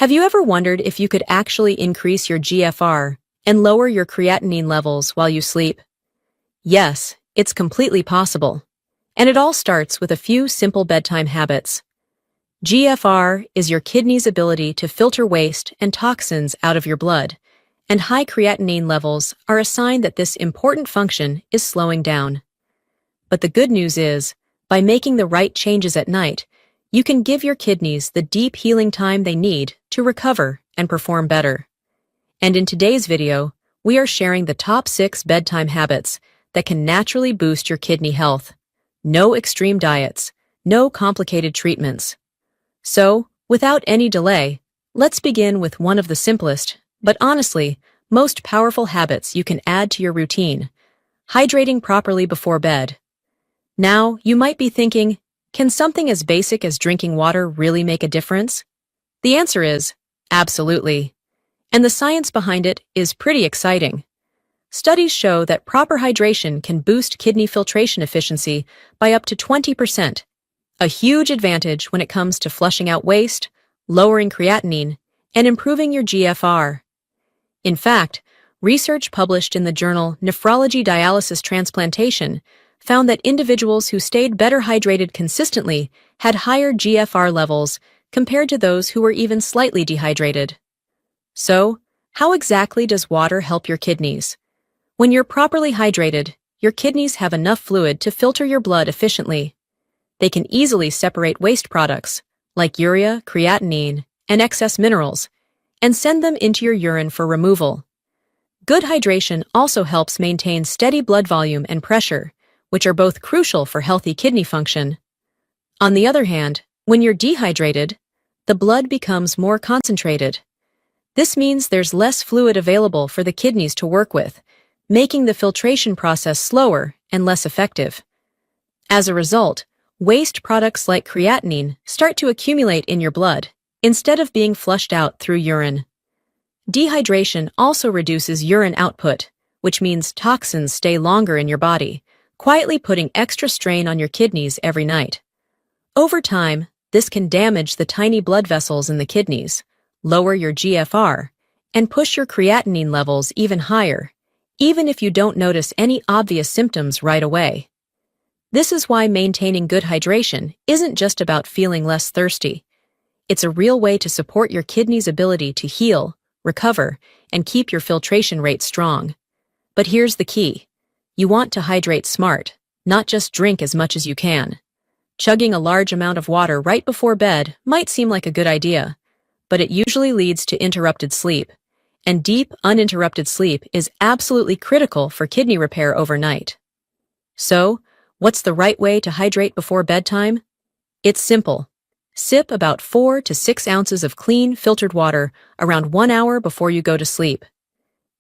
Have you ever wondered if you could actually increase your GFR and lower your creatinine levels while you sleep? Yes, it's completely possible. And it all starts with a few simple bedtime habits. GFR is your kidney's ability to filter waste and toxins out of your blood, and high creatinine levels are a sign that this important function is slowing down. But the good news is, by making the right changes at night, you can give your kidneys the deep healing time they need to recover and perform better. And in today's video, we are sharing the top 6 bedtime habits that can naturally boost your kidney health. No extreme diets, no complicated treatments. So, without any delay, let's begin with one of the simplest, but honestly, most powerful habits you can add to your routine: hydrating properly before bed. Now, you might be thinking, can something as basic as drinking water really make a difference? The answer is, absolutely. And the science behind it is pretty exciting. Studies show that proper hydration can boost kidney filtration efficiency by up to 20%, a huge advantage when it comes to flushing out waste, lowering creatinine, and improving your GFR. In fact, research published in the journal Nephrology Dialysis Transplantation found that individuals who stayed better hydrated consistently had higher GFR levels compared to those who were even slightly dehydrated. So, how exactly does water help your kidneys? When you're properly hydrated, your kidneys have enough fluid to filter your blood efficiently. They can easily separate waste products, like urea, creatinine, and excess minerals, and send them into your urine for removal. Good hydration also helps maintain steady blood volume and pressure, which are both crucial for healthy kidney function. On the other hand, when you're dehydrated, the blood becomes more concentrated. This means there's less fluid available for the kidneys to work with, making the filtration process slower and less effective. As a result, waste products like creatinine start to accumulate in your blood, instead of being flushed out through urine. Dehydration also reduces urine output, which means toxins stay longer in your body, quietly putting extra strain on your kidneys every night. Over time, this can damage the tiny blood vessels in the kidneys, lower your GFR, and push your creatinine levels even higher, even if you don't notice any obvious symptoms right away. This is why maintaining good hydration isn't just about feeling less thirsty. It's a real way to support your kidney's ability to heal, recover, and keep your filtration rate strong. But here's the key. You want to hydrate smart, not just drink as much as you can. Chugging a large amount of water right before bed might seem like a good idea, but it usually leads to interrupted sleep, and deep, uninterrupted sleep is absolutely critical for kidney repair overnight. So, what's the right way to hydrate before bedtime? It's simple. Sip about 4 to 6 ounces of clean, filtered water around 1 hour before you go to sleep.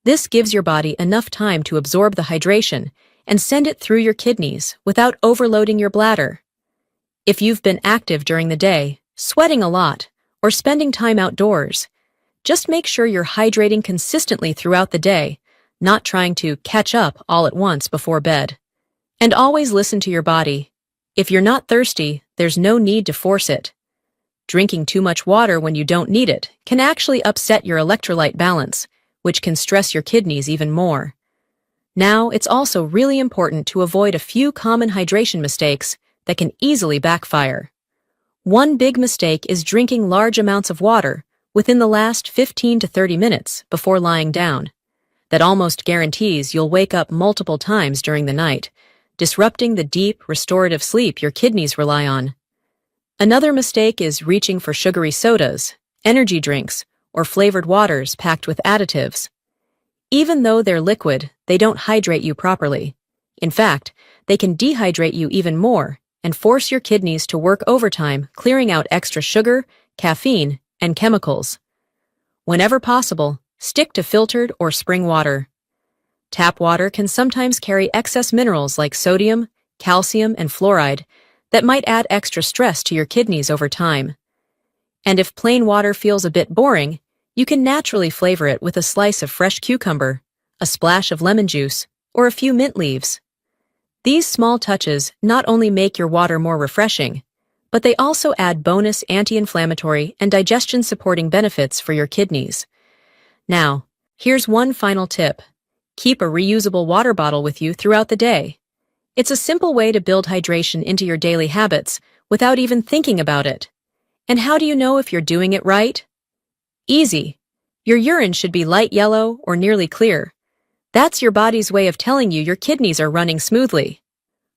This gives your body enough time to absorb the hydration and send it through your kidneys without overloading your bladder. If you've been active during the day, sweating a lot, or spending time outdoors, just make sure you're hydrating consistently throughout the day, not trying to catch up all at once before bed. And always listen to your body. If you're not thirsty, there's no need to force it. Drinking too much water when you don't need it can actually upset your electrolyte balance, which can stress your kidneys even more. Now, it's also really important to avoid a few common hydration mistakes that can easily backfire. One big mistake is drinking large amounts of water within the last 15 to 30 minutes before lying down. That almost guarantees you'll wake up multiple times during the night, disrupting the deep, restorative sleep your kidneys rely on. Another mistake is reaching for sugary sodas, energy drinks, or flavored waters packed with additives. Even though they're liquid, they don't hydrate you properly. In fact, they can dehydrate you even more and force your kidneys to work overtime, clearing out extra sugar, caffeine, and chemicals. Whenever possible, stick to filtered or spring water. Tap water can sometimes carry excess minerals like sodium, calcium, and fluoride that might add extra stress to your kidneys over time. And if plain water feels a bit boring, you can naturally flavor it with a slice of fresh cucumber, a splash of lemon juice, or a few mint leaves. These small touches not only make your water more refreshing, but they also add bonus anti-inflammatory and digestion-supporting benefits for your kidneys. Now, here's one final tip. Keep a reusable water bottle with you throughout the day. It's a simple way to build hydration into your daily habits without even thinking about it. And how do you know if you're doing it right? Easy. Your urine should be light yellow or nearly clear. That's your body's way of telling you your kidneys are running smoothly.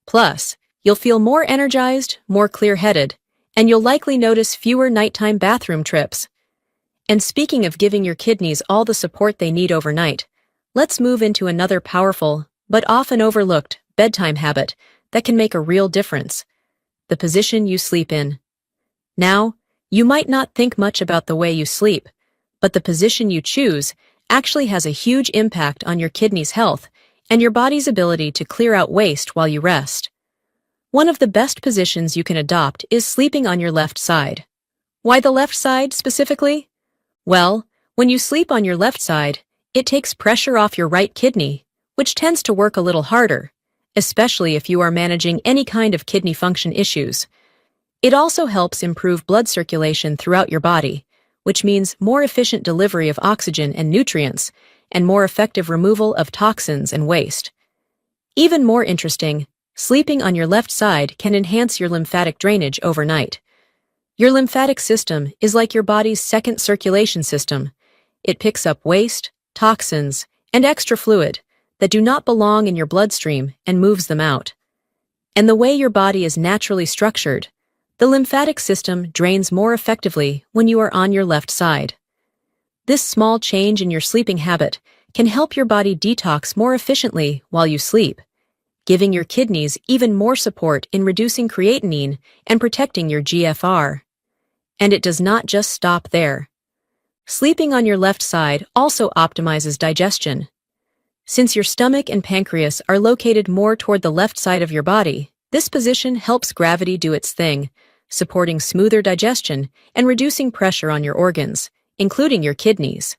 Plus, you'll feel more energized, more clear-headed, and you'll likely notice fewer nighttime bathroom trips. And speaking of giving your kidneys all the support they need overnight, let's move into another powerful, but often overlooked, bedtime habit that can make a real difference: the position you sleep in. Now, you might not think much about the way you sleep, but the position you choose actually has a huge impact on your kidneys' health and your body's ability to clear out waste while you rest. One of the best positions you can adopt is sleeping on your left side. Why the left side specifically? Well, when you sleep on your left side, it takes pressure off your right kidney, which tends to work a little harder, especially if you are managing any kind of kidney function issues. It also helps improve blood circulation throughout your body, which means more efficient delivery of oxygen and nutrients, and more effective removal of toxins and waste. Even more interesting, sleeping on your left side can enhance your lymphatic drainage overnight. Your lymphatic system is like your body's second circulation system. It picks up waste, toxins, and extra fluid that do not belong in your bloodstream and moves them out. And the way your body is naturally structured, the lymphatic system drains more effectively when you are on your left side. This small change in your sleeping habit can help your body detox more efficiently while you sleep, giving your kidneys even more support in reducing creatinine and protecting your GFR. And it does not just stop there. Sleeping on your left side also optimizes digestion. Since your stomach and pancreas are located more toward the left side of your body, this position helps gravity do its thing, supporting smoother digestion and reducing pressure on your organs, including your kidneys.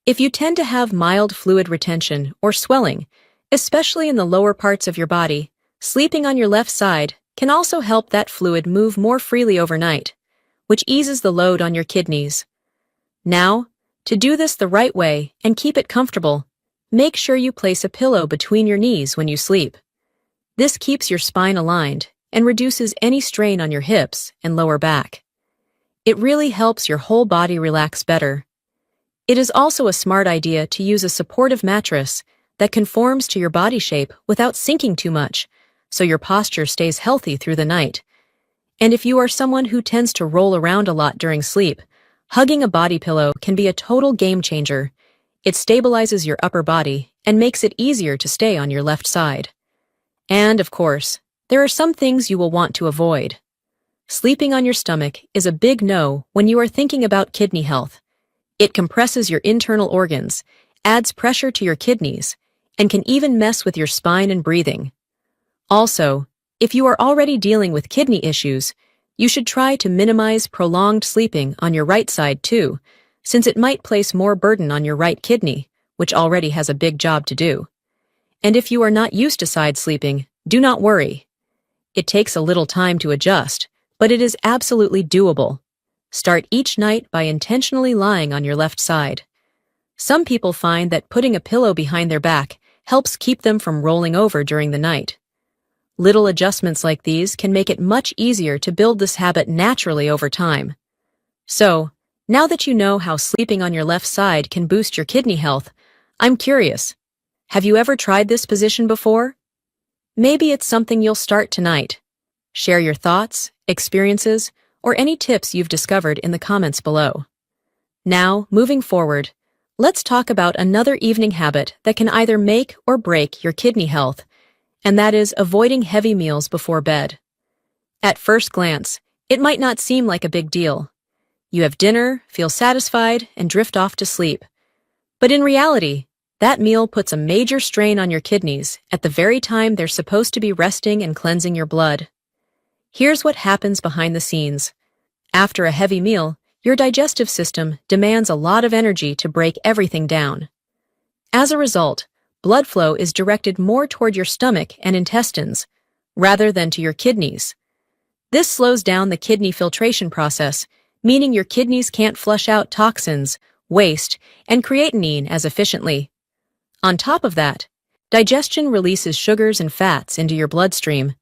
If you tend to have mild fluid retention or swelling, especially in the lower parts of your body, sleeping on your left side can also help that fluid move more freely overnight, which eases the load on your kidneys. Now, to do this the right way and keep it comfortable, make sure you place a pillow between your knees when you sleep. This keeps your spine aligned and reduces any strain on your hips and lower back. It really helps your whole body relax better. It is also a smart idea to use a supportive mattress that conforms to your body shape without sinking too much, so your posture stays healthy through the night. And if you are someone who tends to roll around a lot during sleep, hugging a body pillow can be a total game changer. It stabilizes your upper body and makes it easier to stay on your left side. And, of course, there are some things you will want to avoid. Sleeping on your stomach is a big no when you are thinking about kidney health. It compresses your internal organs, adds pressure to your kidneys, and can even mess with your spine and breathing. Also, if you are already dealing with kidney issues, you should try to minimize prolonged sleeping on your right side too, since it might place more burden on your right kidney, which already has a big job to do. And if you are not used to side sleeping, do not worry. It takes a little time to adjust, but it is absolutely doable. Start each night by intentionally lying on your left side. Some people find that putting a pillow behind their back helps keep them from rolling over during the night. Little adjustments like these can make it much easier to build this habit naturally over time. So, now that you know how sleeping on your left side can boost your kidney health, I'm curious. Have you ever tried this position before? Maybe it's something you'll start tonight. Share your thoughts, experiences, or any tips you've discovered in the comments below. Now, moving forward, let's talk about another evening habit that can either make or break your kidney health, and that is avoiding heavy meals before bed. At first glance, it might not seem like a big deal. You have dinner, feel satisfied, and drift off to sleep. But in reality, that meal puts a major strain on your kidneys at the very time they're supposed to be resting and cleansing your blood. Here's what happens behind the scenes. After a heavy meal, your digestive system demands a lot of energy to break everything down. As a result, blood flow is directed more toward your stomach and intestines, rather than to your kidneys. This slows down the kidney filtration process, meaning your kidneys can't flush out toxins, waste, and creatinine as efficiently. On top of that, digestion releases sugars and fats into your bloodstream.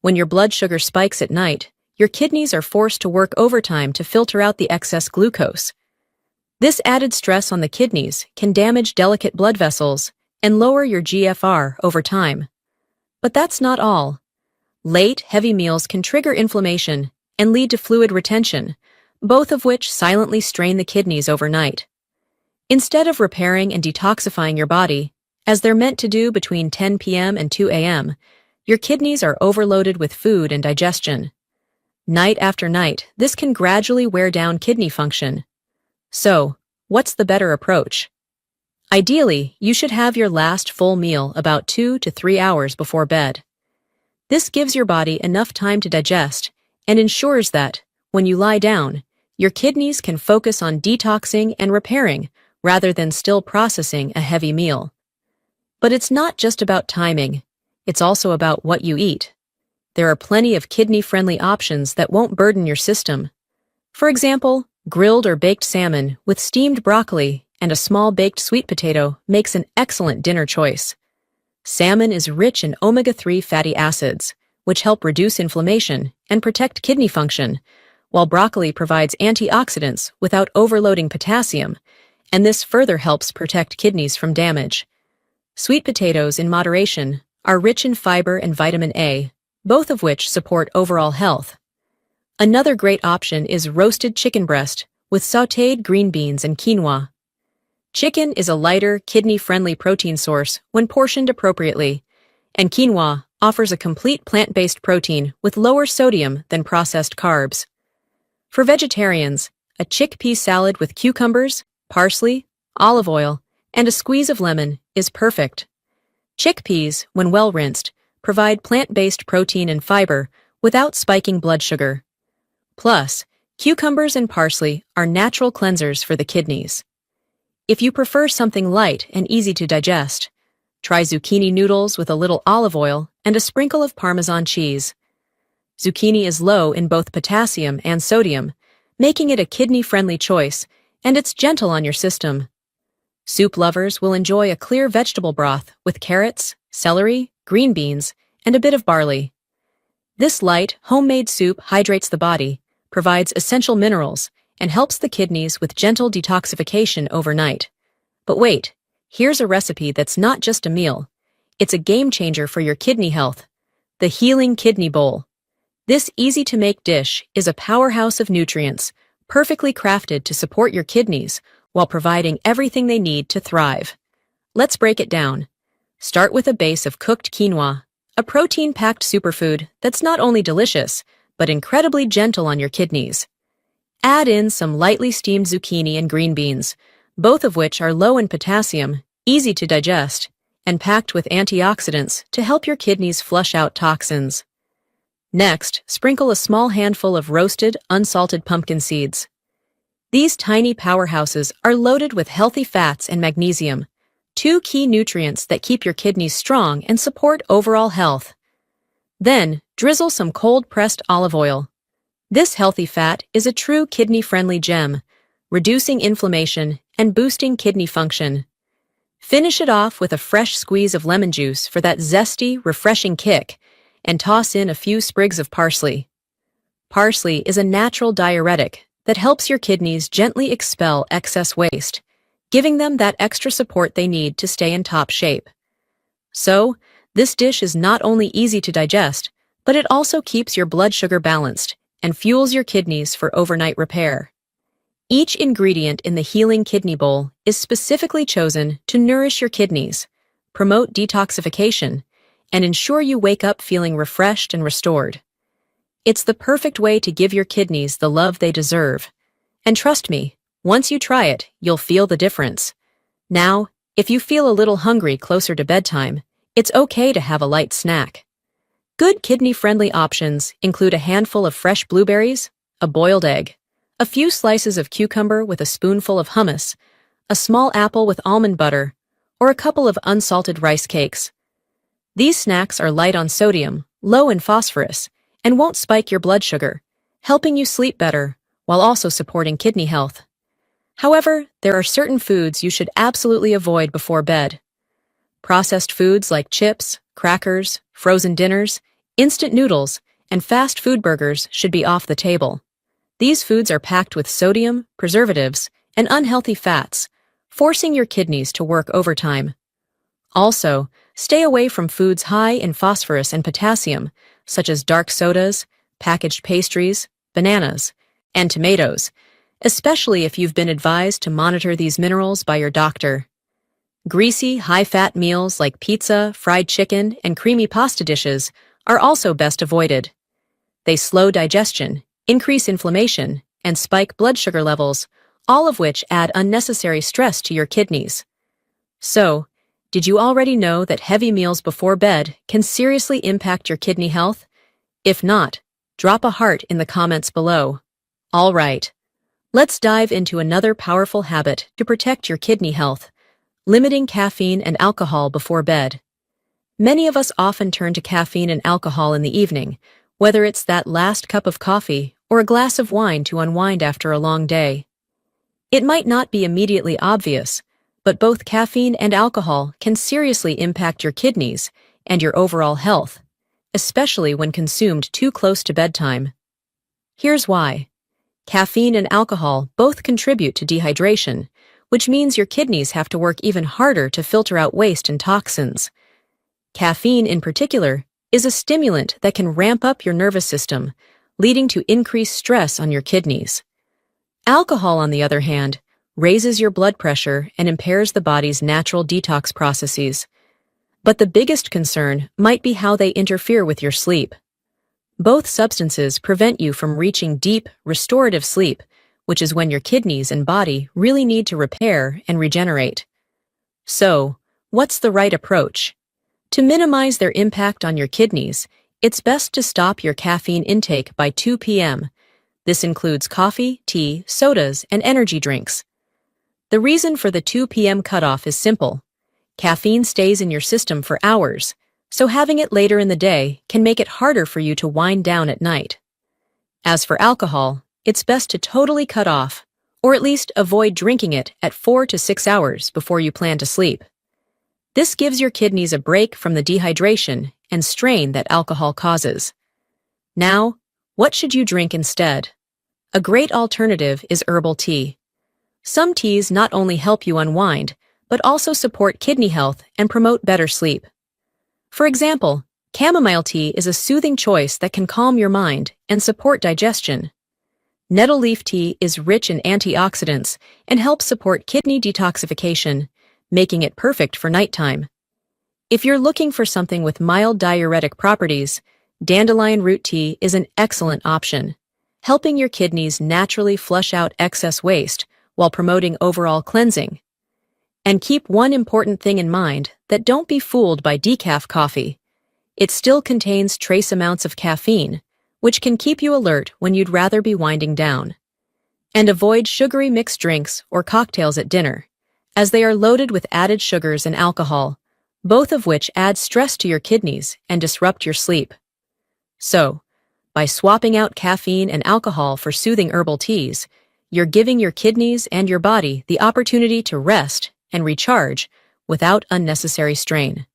When your blood sugar spikes at night, your kidneys are forced to work overtime to filter out the excess glucose. This added stress on the kidneys can damage delicate blood vessels and lower your GFR over time. But that's not all. Late, heavy meals can trigger inflammation and lead to fluid retention, both of which silently strain the kidneys overnight. Instead of repairing and detoxifying your body, as they're meant to do between 10 p.m. and 2 a.m., your kidneys are overloaded with food and digestion. Night after night, this can gradually wear down kidney function. So, what's the better approach? Ideally, you should have your last full meal about 2 to 3 hours before bed. This gives your body enough time to digest and ensures that, when you lie down, your kidneys can focus on detoxing and repairing rather than still processing a heavy meal. But it's not just about timing, it's also about what you eat. There are plenty of kidney-friendly options that won't burden your system. For example, grilled or baked salmon with steamed broccoli and a small baked sweet potato makes an excellent dinner choice. Salmon is rich in omega-3 fatty acids, which help reduce inflammation and protect kidney function, while broccoli provides antioxidants without overloading potassium, and this further helps protect kidneys from damage. Sweet potatoes, in moderation, are rich in fiber and vitamin A, both of which support overall health. Another great option is roasted chicken breast with sautéed green beans and quinoa. Chicken is a lighter, kidney-friendly protein source when portioned appropriately, and quinoa offers a complete plant-based protein with lower sodium than processed carbs. For vegetarians, a chickpea salad with cucumbers, parsley, olive oil, and a squeeze of lemon is perfect. Chickpeas, when well rinsed, provide plant-based protein and fiber without spiking blood sugar. Plus, cucumbers and parsley are natural cleansers for the kidneys. If you prefer something light and easy to digest, try zucchini noodles with a little olive oil and a sprinkle of Parmesan cheese. Zucchini is low in both potassium and sodium, making it a kidney-friendly choice, and it's gentle on your system. Soup lovers will enjoy a clear vegetable broth with carrots, celery, green beans, and a bit of barley. This light, homemade soup hydrates the body, provides essential minerals, and helps the kidneys with gentle detoxification overnight. But wait, here's a recipe that's not just a meal. It's a game-changer for your kidney health. The Healing Kidney Bowl. This easy-to-make dish is a powerhouse of nutrients, perfectly crafted to support your kidneys while providing everything they need to thrive. Let's break it down. Start with a base of cooked quinoa, a protein-packed superfood that's not only delicious, but incredibly gentle on your kidneys. Add in some lightly steamed zucchini and green beans, both of which are low in potassium, easy to digest, and packed with antioxidants to help your kidneys flush out toxins. Next, sprinkle a small handful of roasted, unsalted pumpkin seeds. These tiny powerhouses are loaded with healthy fats and magnesium, two key nutrients that keep your kidneys strong and support overall health. Then, drizzle some cold-pressed olive oil. This healthy fat is a true kidney-friendly gem, reducing inflammation and boosting kidney function. Finish it off with a fresh squeeze of lemon juice for that zesty, refreshing kick, and toss in a few sprigs of parsley. Parsley is a natural diuretic that helps your kidneys gently expel excess waste, giving them that extra support they need to stay in top shape. So, this dish is not only easy to digest, but it also keeps your blood sugar balanced and fuels your kidneys for overnight repair. Each ingredient in the Healing Kidney Bowl is specifically chosen to nourish your kidneys, promote detoxification, and ensure you wake up feeling refreshed and restored. It's the perfect way to give your kidneys the love they deserve. And trust me, once you try it, you'll feel the difference. Now, if you feel a little hungry closer to bedtime, it's okay to have a light snack. Good kidney-friendly options include a handful of fresh blueberries, a boiled egg, a few slices of cucumber with a spoonful of hummus, a small apple with almond butter, or a couple of unsalted rice cakes. These snacks are light on sodium, low in phosphorus, and won't spike your blood sugar, helping you sleep better while also supporting kidney health. However, there are certain foods you should absolutely avoid before bed. Processed foods like chips, crackers, frozen dinners, instant noodles, and fast food burgers should be off the table. These foods are packed with sodium, preservatives, and unhealthy fats, forcing your kidneys to work overtime. Also, stay away from foods high in phosphorus and potassium, such as dark sodas, packaged pastries, bananas, and tomatoes, especially if you've been advised to monitor these minerals by your doctor. Greasy, high-fat meals like pizza, fried chicken, and creamy pasta dishes are also best avoided. They slow digestion, increase inflammation, and spike blood sugar levels, all of which add unnecessary stress to your kidneys. So, did you already know that heavy meals before bed can seriously impact your kidney health? If not, drop a heart in the comments below. All right, let's dive into another powerful habit to protect your kidney health: limiting caffeine and alcohol before bed. Many of us often turn to caffeine and alcohol in the evening, whether it's that last cup of coffee or a glass of wine to unwind after a long day. It might not be immediately obvious, but both caffeine and alcohol can seriously impact your kidneys and your overall health, especially when consumed too close to bedtime. Here's why. Caffeine and alcohol both contribute to dehydration, which means your kidneys have to work even harder to filter out waste and toxins. Caffeine, in particular, is a stimulant that can ramp up your nervous system, leading to increased stress on your kidneys. Alcohol, on the other hand, raises your blood pressure and impairs the body's natural detox processes. But the biggest concern might be how they interfere with your sleep. Both substances prevent you from reaching deep, restorative sleep, which is when your kidneys and body really need to repair and regenerate. So, what's the right approach? To minimize their impact on your kidneys, it's best to stop your caffeine intake by 2 p.m. This includes coffee, tea, sodas, and energy drinks. The reason for the 2 p.m. cutoff is simple. Caffeine stays in your system for hours, so having it later in the day can make it harder for you to wind down at night. As for alcohol, it's best to totally cut off, or at least avoid drinking it at 4 to 6 hours before you plan to sleep. This gives your kidneys a break from the dehydration and strain that alcohol causes. Now, what should you drink instead? A great alternative is herbal tea. Some teas not only help you unwind, but also support kidney health and promote better sleep. For example, chamomile tea is a soothing choice that can calm your mind and support digestion. Nettle leaf tea is rich in antioxidants and helps support kidney detoxification, making it perfect for nighttime. If you're looking for something with mild diuretic properties, dandelion root tea is an excellent option, helping your kidneys naturally flush out excess waste while promoting overall cleansing. And keep one important thing in mind: that don't be fooled by decaf coffee. It still contains trace amounts of caffeine, which can keep you alert when you'd rather be winding down. And avoid sugary mixed drinks or cocktails at dinner, as they are loaded with added sugars and alcohol, both of which add stress to your kidneys and disrupt your sleep. So, by swapping out caffeine and alcohol for soothing herbal teas, you're giving your kidneys and your body the opportunity to rest and recharge without unnecessary strain.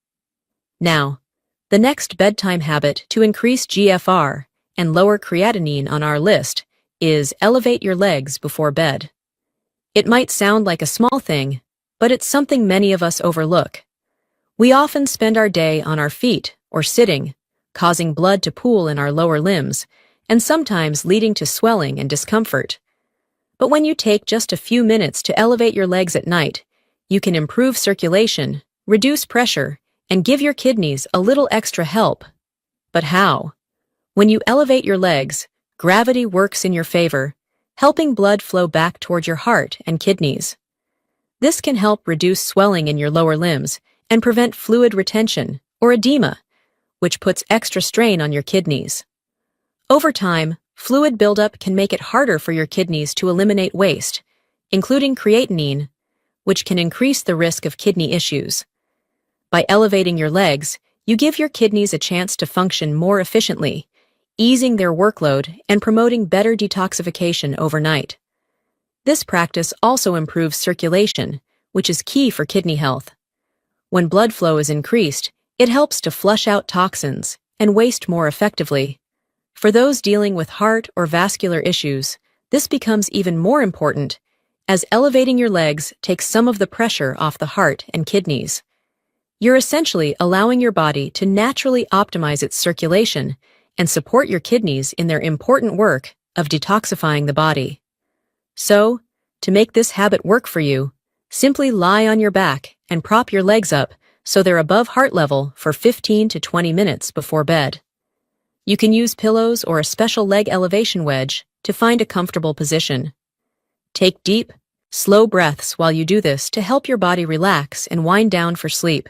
Now, the next bedtime habit to increase GFR and lower creatinine on our list is elevate your legs before bed. It might sound like a small thing, but it's something many of us overlook. We often spend our day on our feet or sitting, causing blood to pool in our lower limbs, and sometimes leading to swelling and discomfort. But when you take just a few minutes to elevate your legs at night, you can improve circulation, reduce pressure, and give your kidneys a little extra help. But how? When you elevate your legs, gravity works in your favor, helping blood flow back toward your heart and kidneys. This can help reduce swelling in your lower limbs and prevent fluid retention, or edema, which puts extra strain on your kidneys. Over time, fluid buildup can make it harder for your kidneys to eliminate waste, including creatinine, which can increase the risk of kidney issues. By elevating your legs, you give your kidneys a chance to function more efficiently, easing their workload and promoting better detoxification overnight. This practice also improves circulation, which is key for kidney health. When blood flow is increased, it helps to flush out toxins and waste more effectively. For those dealing with heart or vascular issues, this becomes even more important, as elevating your legs takes some of the pressure off the heart and kidneys. You're essentially allowing your body to naturally optimize its circulation and support your kidneys in their important work of detoxifying the body. So, to make this habit work for you, simply lie on your back and prop your legs up so they're above heart level for 15 to 20 minutes before bed. You can use pillows or a special leg elevation wedge to find a comfortable position. Take deep, slow breaths while you do this to help your body relax and wind down for sleep.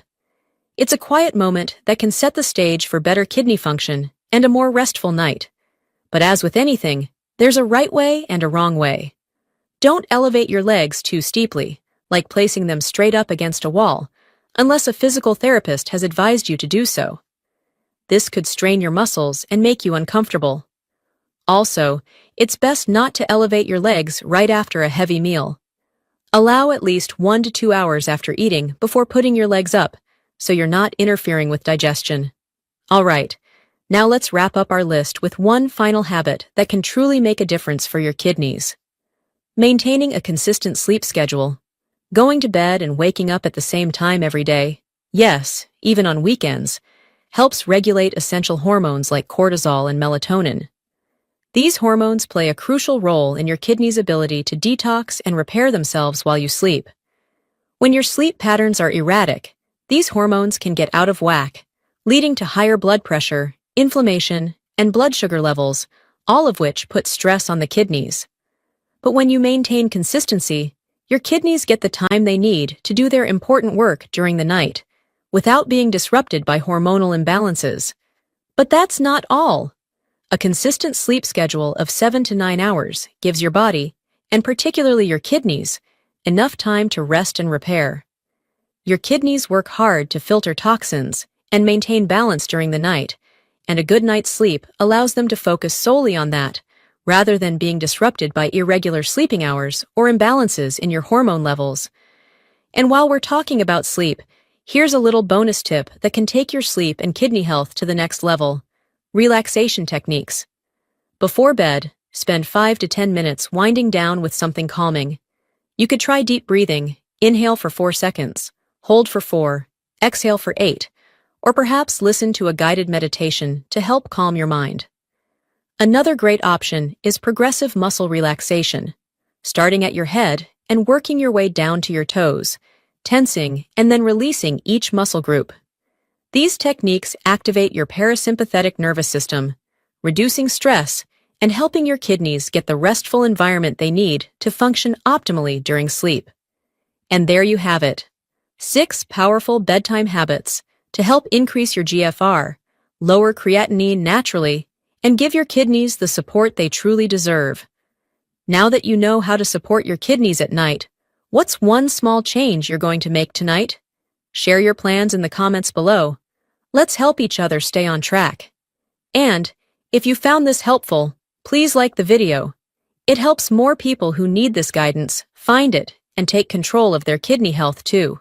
It's a quiet moment that can set the stage for better kidney function and a more restful night. But as with anything, there's a right way and a wrong way. Don't elevate your legs too steeply, like placing them straight up against a wall, unless a physical therapist has advised you to do so. This could strain your muscles and make you uncomfortable. Also, it's best not to elevate your legs right after a heavy meal. Allow at least 1 to 2 hours after eating before putting your legs up, so you're not interfering with digestion. All right, now let's wrap up our list with one final habit that can truly make a difference for your kidneys. Maintaining a consistent sleep schedule. Going to bed and waking up at the same time every day, yes, even on weekends, helps regulate essential hormones like cortisol and melatonin. These hormones play a crucial role in your kidney's ability to detox and repair themselves while you sleep. When your sleep patterns are erratic, these hormones can get out of whack, leading to higher blood pressure, inflammation, and blood sugar levels, all of which put stress on the kidneys. But when you maintain consistency, your kidneys get the time they need to do their important work during the night, without being disrupted by hormonal imbalances. But that's not all. A consistent sleep schedule of 7 to 9 hours gives your body, and particularly your kidneys, enough time to rest and repair. Your kidneys work hard to filter toxins and maintain balance during the night, and a good night's sleep allows them to focus solely on that, rather than being disrupted by irregular sleeping hours or imbalances in your hormone levels. And while we're talking about sleep, here's a little bonus tip that can take your sleep and kidney health to the next level. Relaxation techniques. Before bed, spend 5 to 10 minutes winding down with something calming. You could try deep breathing, inhale for 4 seconds, hold for 4, exhale for 8, or perhaps listen to a guided meditation to help calm your mind. Another great option is progressive muscle relaxation, starting at your head and working your way down to your toes, tensing and then releasing each muscle group. These techniques activate your parasympathetic nervous system, reducing stress and helping your kidneys get the restful environment they need to function optimally during sleep. And there you have it. 6 powerful bedtime habits to help increase your GFR, lower creatinine naturally, and give your kidneys the support they truly deserve. Now that you know how to support your kidneys at night, what's one small change you're going to make tonight? Share your plans in the comments below. Let's help each other stay on track. And, if you found this helpful, please like the video. It helps more people who need this guidance find it and take control of their kidney health too.